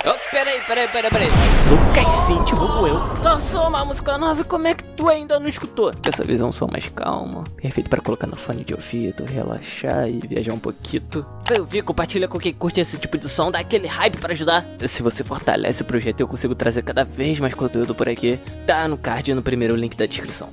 Oh, peraí. Lucas Cinti, vulgo eu. Lançou uma música nova e como é que tu ainda não escutou? Dessa vez é um som mais calmo, perfeito pra colocar no fone de ouvido, relaxar e viajar um pouquinho. Eu vi, compartilha com quem curte esse tipo de som, dá aquele hype pra ajudar. Se você fortalece o projeto, eu consigo trazer cada vez mais conteúdo por aqui. Tá no card e no primeiro link da descrição.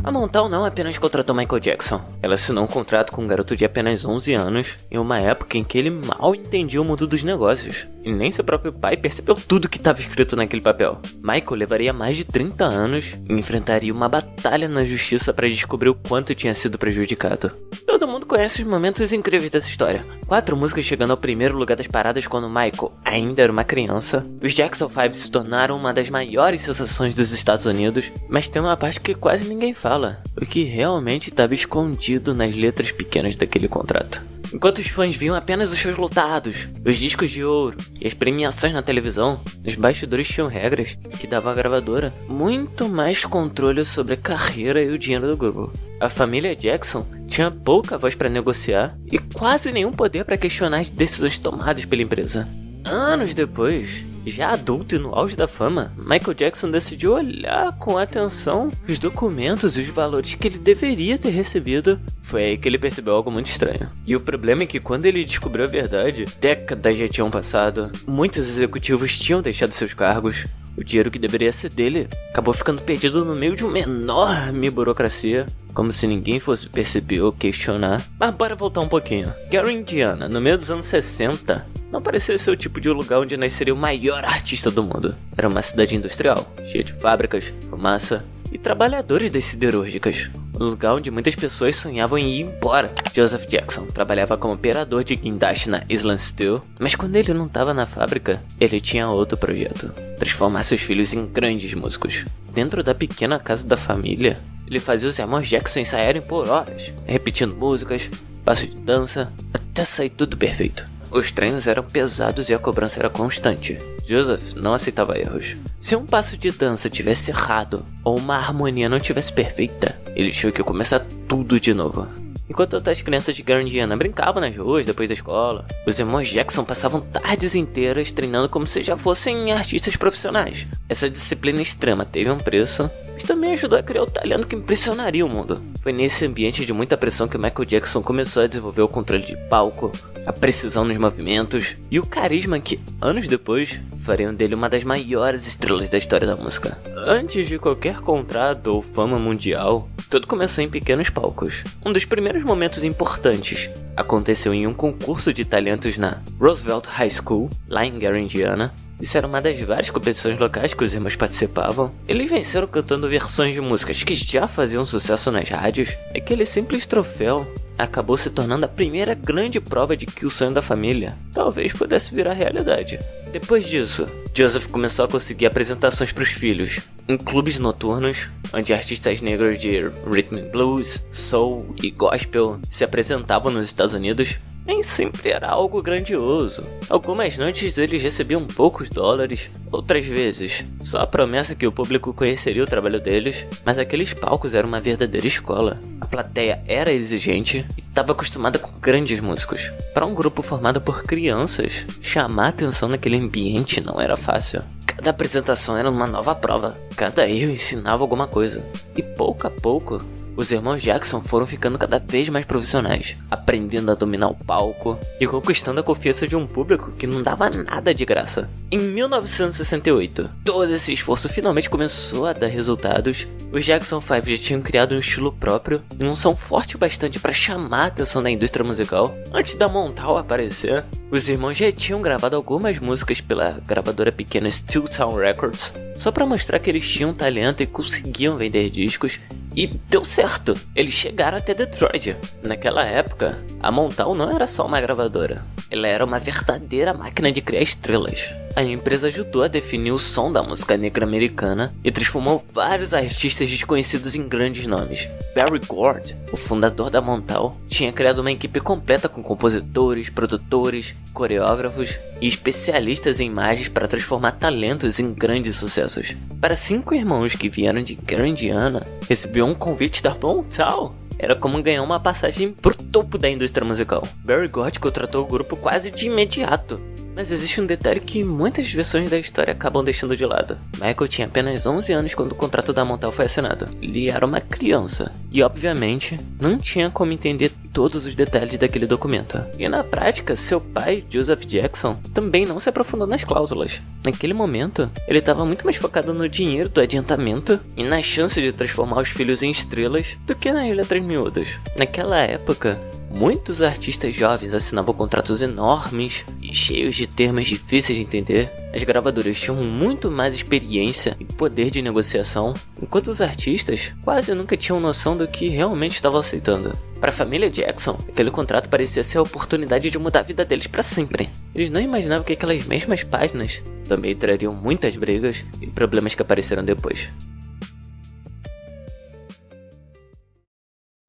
A Motown não apenas contratou Michael Jackson, ela assinou um contrato com um garoto de apenas 11 anos, em uma época em que ele mal entendia o mundo dos negócios, e nem seu próprio pai percebeu tudo que estava escrito naquele papel. Michael levaria mais de 30 anos e enfrentaria uma batalha na justiça para descobrir o quanto tinha sido prejudicado. Todo mundo conhece os momentos incríveis dessa história. 4 músicas chegando ao primeiro lugar das paradas quando Michael ainda era uma criança. Os Jackson 5 se tornaram uma das maiores sensações dos Estados Unidos, mas tem uma parte que quase ninguém fala. O que realmente estava escondido nas letras pequenas daquele contrato. Enquanto os fãs viam apenas os shows lotados, os discos de ouro e as premiações na televisão, os bastidores tinham regras que davam à gravadora muito mais controle sobre a carreira e o dinheiro do grupo. A família Jackson tinha pouca voz para negociar e quase nenhum poder para questionar as decisões tomadas pela empresa. Anos depois, já adulto e no auge da fama, Michael Jackson decidiu olhar com atenção os documentos e os valores que ele deveria ter recebido. Foi aí que ele percebeu algo muito estranho. E o problema é que quando ele descobriu a verdade, décadas já tinham passado, muitos executivos tinham deixado seus cargos, o dinheiro que deveria ser dele acabou ficando perdido no meio de uma enorme burocracia, como se ninguém fosse perceber ou questionar. Mas bora voltar um pouquinho. Gary, Indiana, no meio dos anos 60, não parecia ser o tipo de lugar onde nasceria o maior artista do mundo. Era uma cidade industrial, cheia de fábricas, fumaça e trabalhadores das siderúrgicas. Um lugar onde muitas pessoas sonhavam em ir embora. Joseph Jackson trabalhava como operador de guindaste na Island Steel, mas quando ele não estava na fábrica, ele tinha outro projeto: transformar seus filhos em grandes músicos. Dentro da pequena casa da família, ele fazia os irmãos Jackson ensaiarem por horas, repetindo músicas, passos de dança, até sair tudo perfeito. Os treinos eram pesados e a cobrança era constante. Joseph não aceitava erros. Se um passo de dança tivesse errado ou uma harmonia não tivesse perfeita, ele tinha que começar tudo de novo. Enquanto outras crianças de Gary, Indiana brincavam nas ruas depois da escola, os irmãos Jackson passavam tardes inteiras treinando como se já fossem artistas profissionais. Essa disciplina extrema teve um preço, mas também ajudou a criar o talento que impressionaria o mundo. Foi nesse ambiente de muita pressão que Michael Jackson começou a desenvolver o controle de palco, a precisão nos movimentos e o carisma que, anos depois, fariam dele uma das maiores estrelas da história da música. Antes de qualquer contrato ou fama mundial, tudo começou em pequenos palcos. Um dos primeiros momentos importantes aconteceu em um concurso de talentos na Roosevelt High School, lá em Gary, Indiana. Isso era uma das várias competições locais que os irmãos participavam. Eles venceram cantando versões de músicas que já faziam sucesso nas rádios. Aquele simples troféu acabou se tornando a primeira grande prova de que o sonho da família talvez pudesse virar realidade. Depois disso, Joseph começou a conseguir apresentações para os filhos em clubes noturnos, onde artistas negros de rhythm and blues, soul e gospel se apresentavam nos Estados Unidos. Nem sempre era algo grandioso. Algumas noites eles recebiam poucos dólares, outras vezes só a promessa que o público conheceria o trabalho deles, mas aqueles palcos eram uma verdadeira escola. A plateia era exigente e estava acostumada com grandes músicos. Para um grupo formado por crianças, chamar atenção naquele ambiente não era fácil. Cada apresentação era uma nova prova, cada erro ensinava alguma coisa, e pouco a pouco os irmãos Jackson foram ficando cada vez mais profissionais, aprendendo a dominar o palco e conquistando a confiança de um público que não dava nada de graça. Em 1968, todo esse esforço finalmente começou a dar resultados. Os Jackson 5 já tinham criado um estilo próprio e um som forte bastante para chamar a atenção da indústria musical. Antes da Motown aparecer, os irmãos já tinham gravado algumas músicas pela gravadora pequena Steeltown Records, só para mostrar que eles tinham talento e conseguiam vender discos. E deu certo, eles chegaram até Detroit. Naquela época, a Motown não era só uma gravadora, ela era uma verdadeira máquina de criar estrelas. A empresa ajudou a definir o som da música negra americana e transformou vários artistas desconhecidos em grandes nomes. Berry Gordy, o fundador da Motown, tinha criado uma equipe completa com compositores, produtores coreógrafos e especialistas em imagens para transformar talentos em grandes sucessos. Para 5 irmãos que vieram de Indiana, receber um convite da Motown era como ganhar uma passagem pro topo da indústria musical. Berry Gordy contratou o grupo quase de imediato. Mas existe um detalhe que muitas versões da história acabam deixando de lado. Michael tinha apenas 11 anos quando o contrato da Motown foi assinado. Ele era uma criança e, obviamente, não tinha como entender todos os detalhes daquele documento. E na prática, seu pai, Joseph Jackson, também não se aprofundou nas cláusulas. Naquele momento, ele estava muito mais focado no dinheiro do adiantamento e na chance de transformar os filhos em estrelas do que nas letras miúdas. Naquela época, muitos artistas jovens assinavam contratos enormes e cheios de termos difíceis de entender. As gravadoras tinham muito mais experiência e poder de negociação, enquanto os artistas quase nunca tinham noção do que realmente estavam aceitando. Para a família Jackson, aquele contrato parecia ser a oportunidade de mudar a vida deles para sempre. Eles não imaginavam que aquelas mesmas páginas também trariam muitas brigas e problemas que apareceram depois.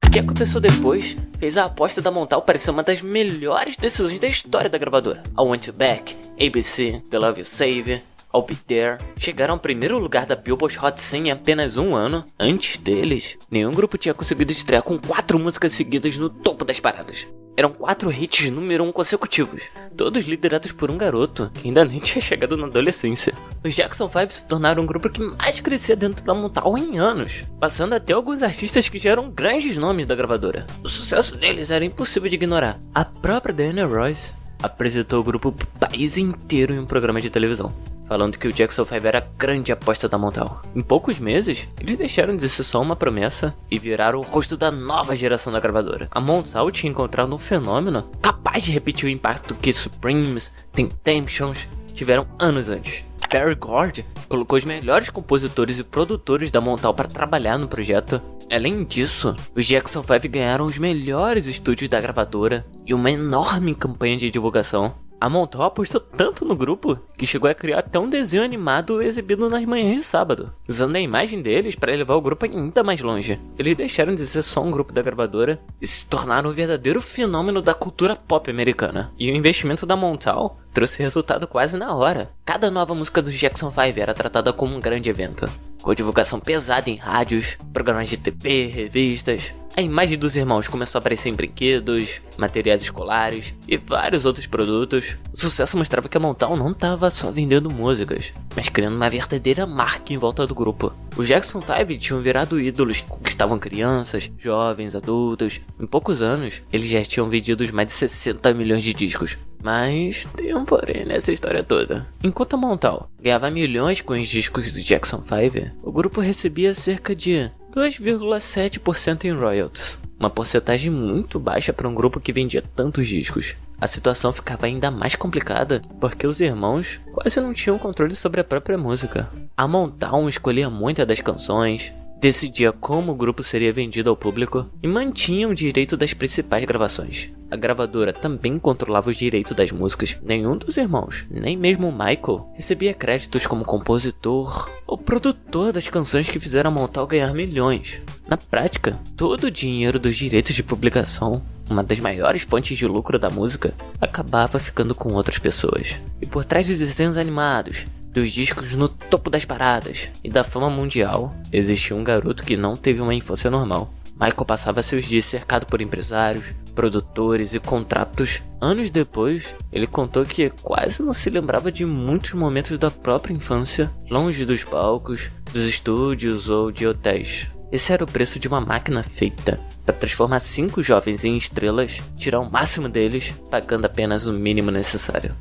O que aconteceu depois fez a aposta da Motown parecer uma das melhores decisões da história da gravadora. I Want You Back, ABC, The Love You Save, I'll Be There chegaram ao primeiro lugar da Billboard Hot 100 em apenas um ano. Antes deles, nenhum grupo tinha conseguido estrear com 4 músicas seguidas no topo das paradas. Eram 4 hits número 1 consecutivos, todos liderados por um garoto que ainda nem tinha chegado na adolescência. Os Jackson 5 se tornaram o grupo que mais crescia dentro da Motown em anos, passando até alguns artistas que já eram grandes nomes da gravadora. O sucesso deles era impossível de ignorar. A própria Diana Ross apresentou o grupo pro país inteiro em um programa de televisão, falando que o Jackson 5 era a grande aposta da Motown. Em poucos meses, eles deixaram de ser só uma promessa e viraram o rosto da nova geração da gravadora. A Motown tinha encontrado um fenômeno capaz de repetir o impacto que Supremes, Temptations tiveram anos antes. Berry Gordy colocou os melhores compositores e produtores da Motown para trabalhar no projeto. Além disso, os Jackson 5 ganharam os melhores estúdios da gravadora e uma enorme campanha de divulgação. A Motown apostou tanto no grupo que chegou a criar até um desenho animado exibido nas manhãs de sábado, usando a imagem deles para levar o grupo ainda mais longe. Eles deixaram de ser só um grupo da gravadora e se tornaram um verdadeiro fenômeno da cultura pop americana. E o investimento da Motown trouxe resultado quase na hora. Cada nova música dos Jackson 5 era tratada como um grande evento, com divulgação pesada em rádios, programas de TV, revistas. A imagem dos irmãos começou a aparecer em brinquedos, materiais escolares e vários outros produtos. O sucesso mostrava que a Motown não estava só vendendo músicas, mas criando uma verdadeira marca em volta do grupo. Os Jackson 5 tinham virado ídolos que conquistavam crianças, jovens, adultos. Em poucos anos, eles já tinham vendido mais de 60 milhões de discos. Mas tem um porém nessa história toda. Enquanto a Motown ganhava milhões com os discos do Jackson 5, o grupo recebia cerca de 2,7% em royalties, uma porcentagem muito baixa para um grupo que vendia tantos discos. A situação ficava ainda mais complicada porque os irmãos quase não tinham controle sobre a própria música. A Motown escolhia muitas das canções, decidia como o grupo seria vendido ao público e mantinha o direito das principais gravações. A gravadora também controlava os direitos das músicas. Nenhum dos irmãos, nem mesmo Michael, recebia créditos como compositor ou produtor das canções que fizeram a Motown ganhar milhões. Na prática, todo o dinheiro dos direitos de publicação, uma das maiores fontes de lucro da música, acabava ficando com outras pessoas. E por trás dos desenhos animados, dos discos no topo das paradas e da fama mundial, existia um garoto que não teve uma infância normal. Michael passava seus dias cercado por empresários, produtores e contratos. Anos depois, ele contou que quase não se lembrava de muitos momentos da própria infância, longe dos palcos, dos estúdios ou de hotéis. Esse era o preço de uma máquina feita para transformar 5 jovens em estrelas, tirar o máximo deles, pagando apenas o mínimo necessário.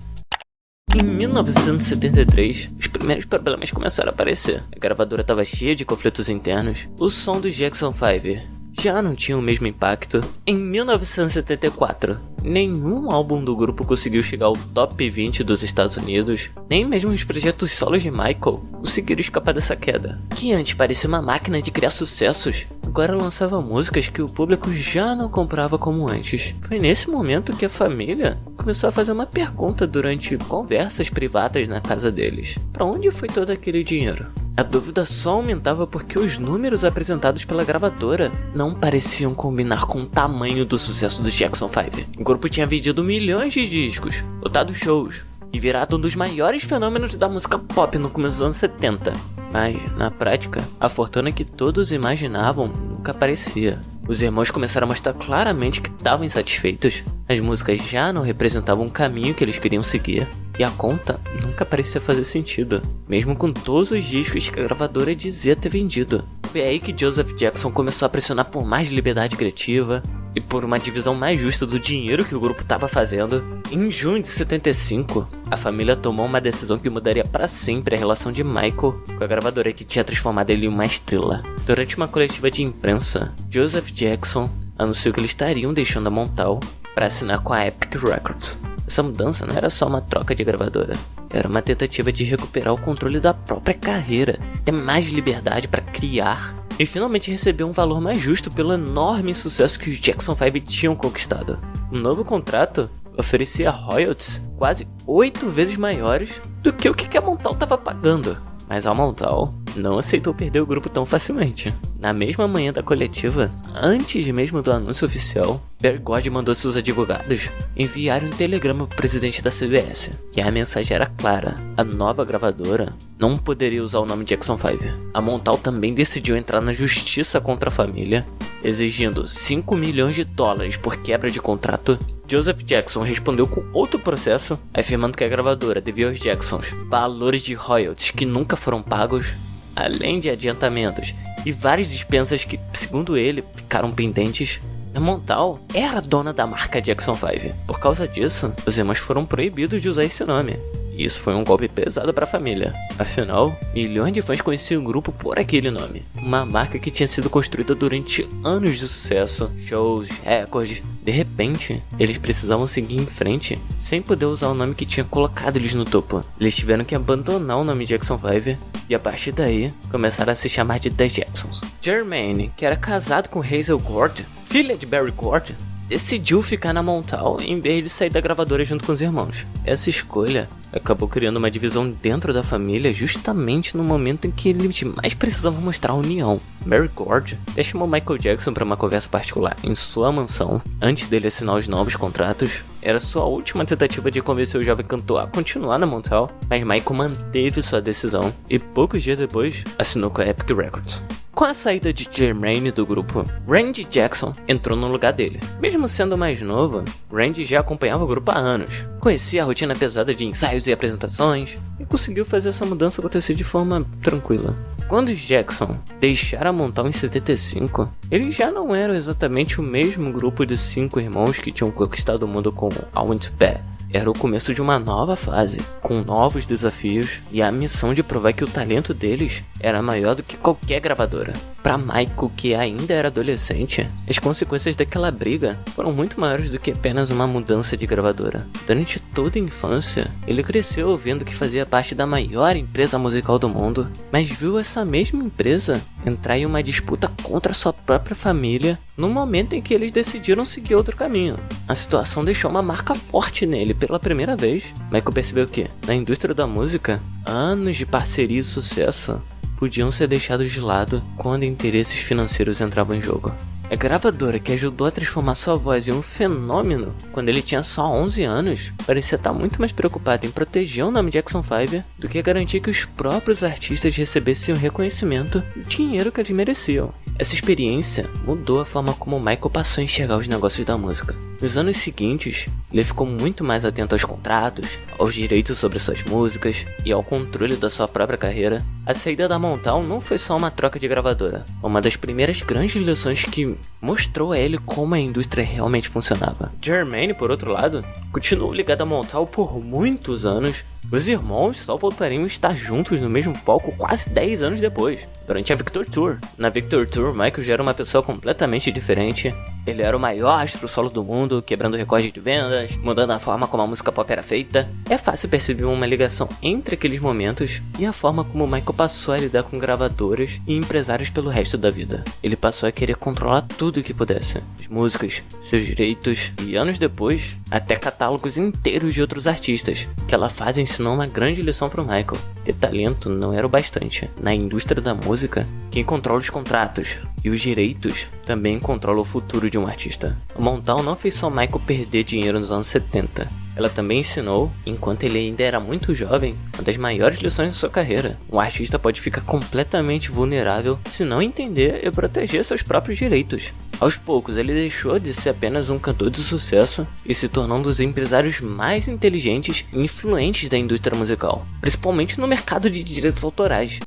Em 1973, os primeiros problemas começaram a aparecer. A gravadora estava cheia de conflitos internos. O som dos Jackson 5 já não tinha o mesmo impacto. Em 1974, nenhum álbum do grupo conseguiu chegar ao top 20 dos Estados Unidos. Nem mesmo os projetos solos de Michael conseguiram escapar dessa queda. Que antes parecia uma máquina de criar sucessos, agora lançava músicas que o público já não comprava como antes. Foi nesse momento que a família começou a fazer uma pergunta durante conversas privadas na casa deles: para onde foi todo aquele dinheiro? A dúvida só aumentava porque os números apresentados pela gravadora não pareciam combinar com o tamanho do sucesso do Jackson 5. O grupo tinha vendido milhões de discos, lotado shows e virado um dos maiores fenômenos da música pop no começo dos anos 70. Mas, na prática, a fortuna que todos imaginavam nunca aparecia. Os irmãos começaram a mostrar claramente que estavam insatisfeitos. As músicas já não representavam o caminho que eles queriam seguir. E a conta nunca parecia fazer sentido, mesmo com todos os discos que a gravadora dizia ter vendido. Foi aí que Joseph Jackson começou a pressionar por mais liberdade criativa e por uma divisão mais justa do dinheiro que o grupo estava fazendo. Em junho de 75, a família tomou uma decisão que mudaria para sempre a relação de Michael com a gravadora que tinha transformado ele em uma estrela. Durante uma coletiva de imprensa, Joseph Jackson anunciou que eles estariam deixando a Motown para assinar com a Epic Records. Essa mudança não era só uma troca de gravadora, era uma tentativa de recuperar o controle da própria carreira, ter mais liberdade para criar e finalmente receber um valor mais justo pelo enorme sucesso que os Jackson 5 tinham conquistado. O novo contrato oferecia royalties quase 8 vezes maiores do que o que a Motown estava pagando. Mas a Motown não aceitou perder o grupo tão facilmente. Na mesma manhã da coletiva, antes mesmo do anúncio oficial, Berry Gordy mandou seus advogados enviar um telegrama para o presidente da CBS. E a mensagem era clara: a nova gravadora não poderia usar o nome Jackson 5. A Motown também decidiu entrar na justiça contra a família, exigindo 5 milhões de dólares por quebra de contrato. Joseph Jackson respondeu com outro processo, afirmando que a gravadora devia aos Jacksons valores de royalties que nunca foram pagos, além de adiantamentos e várias dispensas que, segundo ele, ficaram pendentes. A Motown era dona da marca Jackson 5. Por causa disso, os irmãos foram proibidos de usar esse nome. E isso foi um golpe pesado para a família. Afinal, milhões de fãs conheciam o grupo por aquele nome. Uma marca que tinha sido construída durante anos de sucesso, shows, recordes. De repente, eles precisavam seguir em frente, sem poder usar o nome que tinha colocado eles no topo. Eles tiveram que abandonar o nome Jackson 5, e a partir daí, começaram a se chamar de The Jacksons. Jermaine, que era casado com Hazel Gordy, filha de Berry Gordy, decidiu ficar na Motown em vez de sair da gravadora junto com os irmãos. Essa escolha acabou criando uma divisão dentro da família justamente no momento em que eles mais precisavam mostrar a união. Berry Gordy até chamou Michael Jackson para uma conversa particular em sua mansão antes dele assinar os novos contratos. Era sua última tentativa de convencer o jovem cantor a continuar na Motown, mas Michael manteve sua decisão e poucos dias depois assinou com a Epic Records. Com a saída de Jermaine do grupo, Randy Jackson entrou no lugar dele. Mesmo sendo mais novo, Randy já acompanhava o grupo há anos. Conhecia a rotina pesada de ensaios e apresentações e conseguiu fazer essa mudança acontecer de forma tranquila. Quando os Jackson deixaram a Motown em 75, eles já não eram exatamente o mesmo grupo de 5 irmãos que tinham conquistado o mundo com I Want to Be. Era o começo de uma nova fase, com novos desafios e a missão de provar que o talento deles era maior do que qualquer gravadora. Para Michael, que ainda era adolescente, as consequências daquela briga foram muito maiores do que apenas uma mudança de gravadora. Durante toda a infância, ele cresceu ouvindo que fazia parte da maior empresa musical do mundo, mas viu essa mesma empresa entrar em uma disputa contra sua própria família no momento em que eles decidiram seguir outro caminho. A situação deixou uma marca forte nele pela primeira vez. Michael percebeu que, na indústria da música, anos de parceria e sucesso podiam ser deixados de lado quando interesses financeiros entravam em jogo. A gravadora que ajudou a transformar sua voz em um fenômeno quando ele tinha só 11 anos parecia estar muito mais preocupada em proteger o nome Jackson 5 do que garantir que os próprios artistas recebessem o reconhecimento e o dinheiro que eles mereciam. Essa experiência mudou a forma como Michael passou a enxergar os negócios da música. Nos anos seguintes, ele ficou muito mais atento aos contratos, aos direitos sobre suas músicas e ao controle da sua própria carreira. A saída da Motown não foi só uma troca de gravadora, uma das primeiras grandes lições que mostrou a ele como a indústria realmente funcionava. Jermaine, por outro lado, continuou ligado à Motown por muitos anos. Os irmãos só voltariam a estar juntos no mesmo palco quase 10 anos depois, durante a Victor Tour. Na Victor Tour, Michael já era uma pessoa completamente diferente. Ele era o maior astro solo do mundo, quebrando recordes de vendas, mudando a forma como a música pop era feita. É fácil perceber uma ligação entre aqueles momentos e a forma como Michael passou a lidar com gravadoras e empresários pelo resto da vida. Ele passou a querer controlar tudo o que pudesse. As músicas, seus direitos e, anos depois, até catálogos inteiros de outros artistas. Aquela fase ensinou uma grande lição para o Michael. ter talento não era o bastante. Na indústria da música, quem controla os contratos e os direitos também controla o futuro de um artista. A Motown não fez só Michael perder dinheiro nos anos 70. Ela também ensinou, enquanto ele ainda era muito jovem, uma das maiores lições de sua carreira. Um artista pode ficar completamente vulnerável se não entender e proteger seus próprios direitos. Aos poucos, ele deixou de ser apenas um cantor de sucesso e se tornou um dos empresários mais inteligentes e influentes da indústria musical, principalmente no mercado de direitos autorais.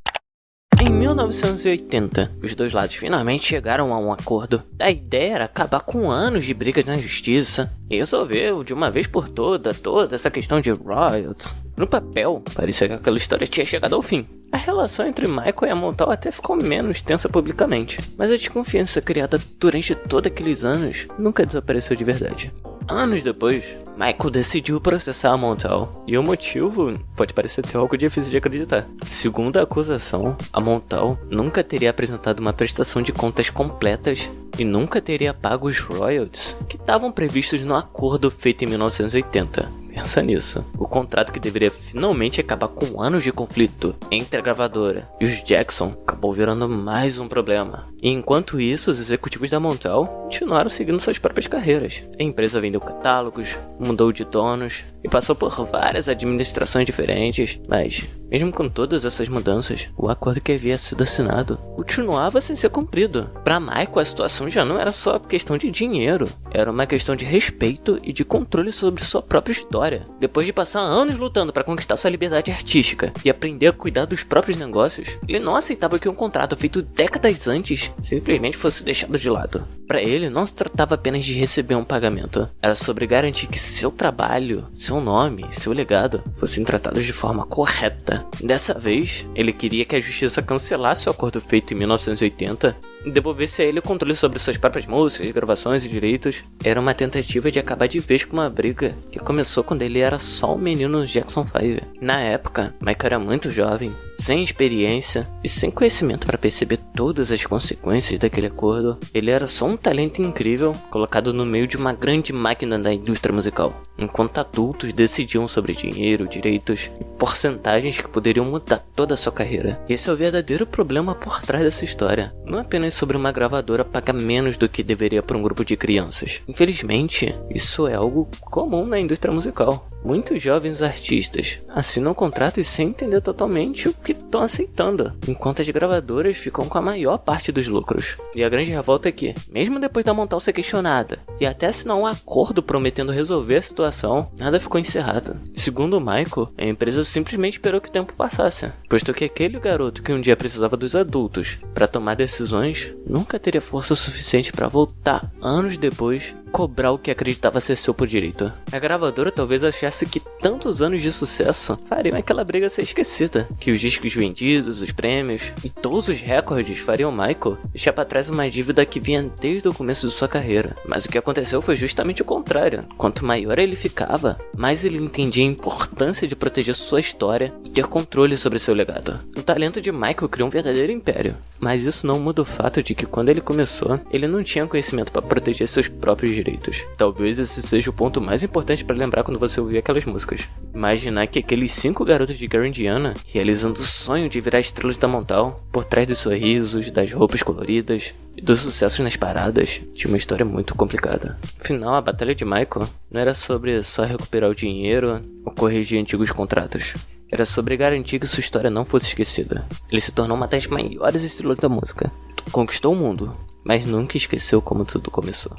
Em 1980, os dois lados finalmente chegaram a um acordo. A ideia era acabar com anos de brigas na justiça e resolver de uma vez por toda essa questão de royalties. No papel, parecia que aquela história tinha chegado ao fim. A relação entre Michael e a Motown até ficou menos tensa publicamente, mas a desconfiança criada durante todos aqueles anos nunca desapareceu de verdade. Anos depois, Michael decidiu processar a Motown, e o motivo pode parecer até algo difícil de acreditar. Segundo a acusação, a Motown nunca teria apresentado uma prestação de contas completas e nunca teria pago os royalties que estavam previstos no acordo feito em 1980. Pensa nisso. O contrato que deveria finalmente acabar com anos de conflito entre a gravadora e os Jackson acabou virando mais um problema. E enquanto isso, os executivos da Motown continuaram seguindo suas próprias carreiras. A empresa vendeu catálogos, mudou de donos e passou por várias administrações diferentes, mas mesmo com todas essas mudanças, o acordo que havia sido assinado continuava sem ser cumprido. Para Michael, a situação já não era só questão de dinheiro, era uma questão de respeito e de controle sobre sua própria história. Depois de passar anos lutando para conquistar sua liberdade artística e aprender a cuidar dos próprios negócios, ele não aceitava que um contrato feito décadas antes simplesmente fosse deixado de lado. Para ele, não se tratava apenas de receber um pagamento, era sobre garantir que seu trabalho, seu nome, seu legado fossem tratados de forma correta. Dessa vez, ele queria que a justiça cancelasse o acordo feito em 1980 e devolvesse a ele o controle sobre suas próprias músicas, gravações e direitos. Era uma tentativa de acabar de vez com uma briga que começou quando ele era só um menino Jackson 5. Na época, Michael era muito jovem, sem experiência e sem conhecimento para perceber todas as consequências daquele acordo. Ele era só um talento incrível colocado no meio de uma grande máquina da indústria musical, enquanto adultos decidiam sobre dinheiro, direitos e porcentagens que poderiam mudar toda a sua carreira. Esse é o verdadeiro problema por trás dessa história. Não apenas sobre uma gravadora pagar menos do que deveria para um grupo de crianças. Infelizmente, isso é algo comum na indústria musical. Muitos jovens artistas assinam contratos sem entender totalmente o que estão aceitando, enquanto as gravadoras ficam com a maior parte dos lucros. E a grande revolta é que, mesmo depois da Motown ser questionada e até assinar um acordo prometendo resolver a situação, nada ficou encerrado. Segundo Michael, a empresa simplesmente esperou que o tempo passasse, posto que aquele garoto que um dia precisava dos adultos para tomar decisões nunca teria força suficiente para voltar anos depois cobrar o que acreditava ser seu por direito. A gravadora talvez achasse que tantos anos de sucesso fariam aquela briga ser esquecida, que os discos vendidos, os prêmios e todos os recordes fariam Michael deixar para trás uma dívida que vinha desde o começo de sua carreira. Mas o que aconteceu foi justamente o contrário. Quanto maior ele ficava, mais ele entendia a importância de proteger sua história e ter controle sobre seu legado. O talento de Michael criou um verdadeiro império, mas isso não muda o fato de que quando ele começou, ele não tinha conhecimento para proteger seus próprios direitos. Talvez esse seja o ponto mais importante para lembrar quando você ouvir aquelas músicas. Imaginar que aqueles 5 garotos de Gary, Indiana, realizando o sonho de virar estrelas da Motown, por trás dos sorrisos, das roupas coloridas e dos sucessos nas paradas, tinha uma história muito complicada. Afinal, a batalha de Michael não era sobre só recuperar o dinheiro ou corrigir antigos contratos. Era sobre garantir que sua história não fosse esquecida. Ele se tornou uma das maiores estrelas da música. Conquistou o mundo, mas nunca esqueceu como tudo começou.